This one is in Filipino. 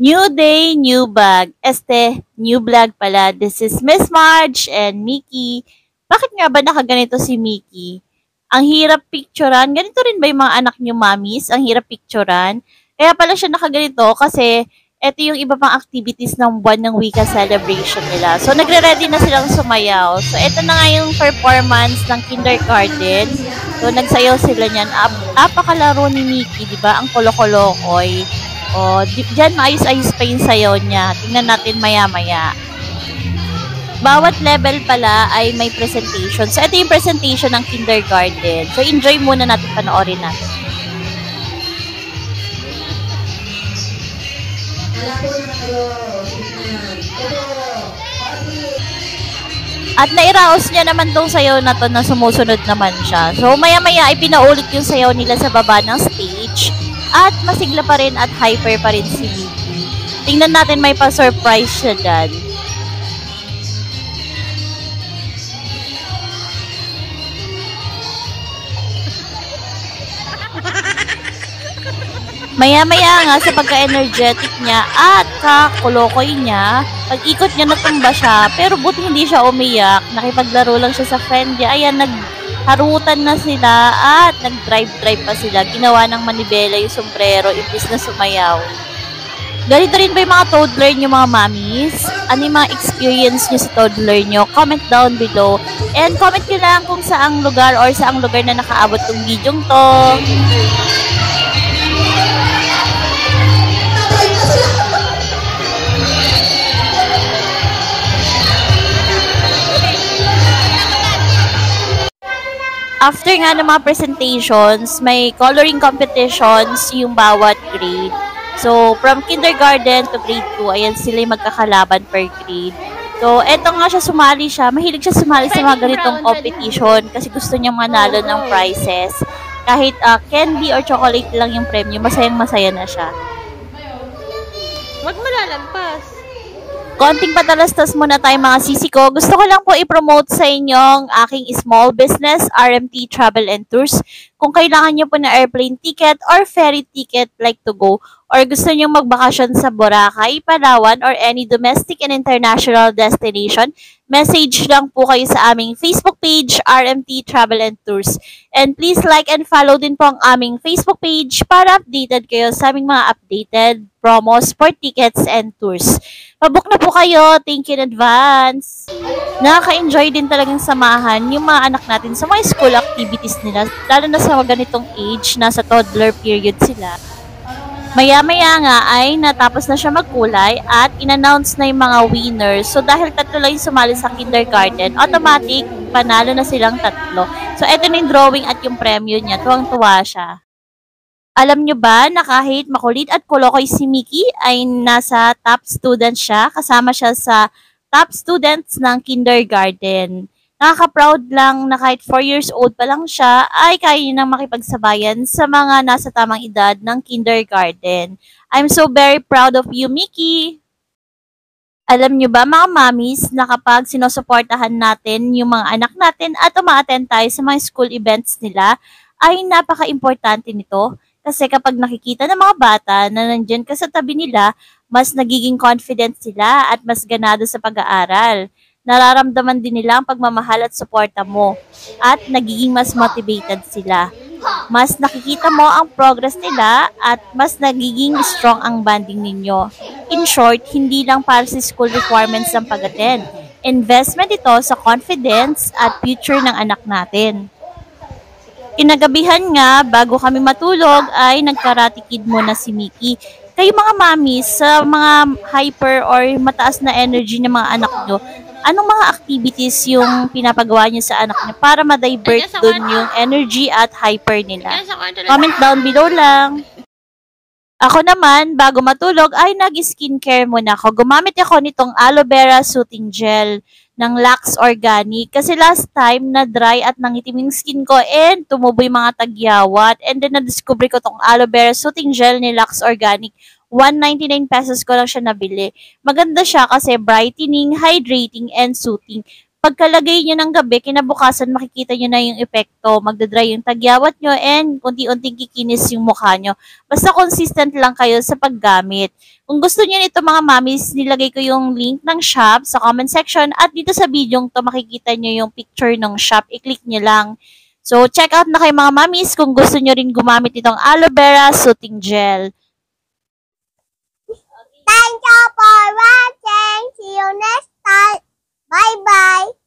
New day, new bag. New vlog pala. This is Miss Marge and Mickey. Bakit nga ba nakaganito si Mickey? Ang hirap picturean. Ganito rin ba yung mga anak niyo, mamis? Ang hirap picturean. Kaya pala siya nakaganito kasi ito yung iba pang activities ng buwan ng wika celebration nila. So, nagre-ready na silang sumayaw. So, ito na nga yung performance ng kindergarten. So, nagsayaw sila niyan. Apakalaro ni Mickey, di ba? Ang kolo-kolokoy. O, dyan maayos-ayos pa yung sayaw niya. Tingnan natin maya-maya. Bawat level pala ay may presentation. So, ito yung presentation ng kindergarten. So, enjoy muna natin, panoorin natin. At nairaos niya naman tong sayaw na to na sumusunod naman siya. So, maya-maya ay pinaulit yung sayaw nila sa baba ng stage. At masigla pa rin at hyper pa rin si Mickey. Tingnan natin, may pa-surprise siya dyan. Maya-maya nga sa pagka-energetic niya at kakulokoy niya, pag-ikot niya natumba siya, pero buti hindi siya umiyak, nakipaglaro lang siya sa friend niya. Ayan, nagharutan na sila at nag-drive-drive pa sila. Ginawa ng manibela yung sombrero, imbis na sumayaw. Ganito rin ba yung mga toddler niyo, mga mamis? Ano yung mga experience niyo sa toddler niyo? Comment down below. And comment nyo lang kung saang lugar or saang lugar na nakaabot tong videong to. After nga ng mga presentations, may coloring competitions yung bawat grade. So, from kindergarten to grade 2, ayan sila yung magkakalaban per grade. So, eto nga siya, sumali siya. Mahilig siya sumali sa mga ganitong competition kasi gusto niyang manalo ng prizes. Kahit candy or chocolate lang yung premyo, masayang-masaya na siya. Wag malalampas. Konting patalastas muna tayo, mga sisi ko. Gusto ko lang po i-promote sa inyong aking small business, RMT Travel and Tours. Kung kailangan nyo po na airplane ticket or ferry ticket like to go, or gusto nyo magbakasyon sa Boracay, Palawan, or any domestic and international destination, message lang po kayo sa aming Facebook page, RMT Travel and Tours. And please like and follow din po ang aming Facebook page para updated kayo sa aming mga updated promos for tickets and tours. Pabook na po kayo. Thank you in advance. Nakaka-enjoy din talagang samahan yung mga anak natin sa mga school activities nila, lalo na sa ganitong age, nasa toddler period sila. Maya-maya nga ay natapos na siya magkulay at in-announce na yung mga winners. So, dahil tatlo lang yung sumali sa kindergarten, automatic, panalo na silang tatlo. So, eto na yung drawing at yung premyo niya. Tuwang-tuwa siya. Alam nyo ba na kahit makulit at kulokoy si Mickey ay nasa top student siya, kasama siya sa top students ng kindergarten. Nakaka-proud lang na kahit 4 years old pa lang siya ay kaya niya nang makipagsabayan sa mga nasa tamang edad ng kindergarten. I'm so very proud of you, Mickey! Alam nyo ba, mga mamis, na kapag sinusuportahan natin yung mga anak natin at uma-attend tayo sa mga school events nila, ay napaka-importante nito. Kasi kapag nakikita ng mga bata na nandyan ka sa tabi nila, mas nagiging confident sila at mas ganado sa pag-aaral. Nararamdaman din nila ang pagmamahal at suporta mo at nagiging mas motivated sila. Mas nakikita mo ang progress nila at mas nagiging strong ang bonding ninyo. In short, hindi lang para sa school requirements ng pag-attend. Investment ito sa confidence at future ng anak natin. Kinagabihan nga, bago kami matulog, ay nagkarate kid muna si Mickey. Kayo mga mamis, sa mga hyper or mataas na energy ng mga anak nyo, anong mga activities yung pinapagawa nyo sa anak nyo para ma-divert dun yung energy at hyper nila? Comment down below lang. Ako naman, bago matulog, ay nag-skincare muna ako. Gumamit ako nitong aloe vera soothing gel ng Lux Organic. Kasi last time, na-dry at nangitim yung skin ko and tumubo yung mga tagyawat. And then, na-discover ko tong aloe vera soothing gel ni Lux Organic. 199 pesos ko lang siya nabili. Maganda siya kasi brightening, hydrating, and soothing. Pagkalagay nyo ng gabi, kinabukasan makikita nyo na yung epekto. Magdadry yung tagyawat nyo and unti-unting kikinis yung mukha nyo. Basta consistent lang kayo sa paggamit. Kung gusto nyo nito mga mamis, nilagay ko yung link ng shop sa comment section at dito sa video to makikita nyo yung picture ng shop. I-click nyo lang. So, check out na kayo mga mamis kung gusto nyo rin gumamit itong aloe vera soothing gel. Thank you for watching. See you next time. Bye-bye.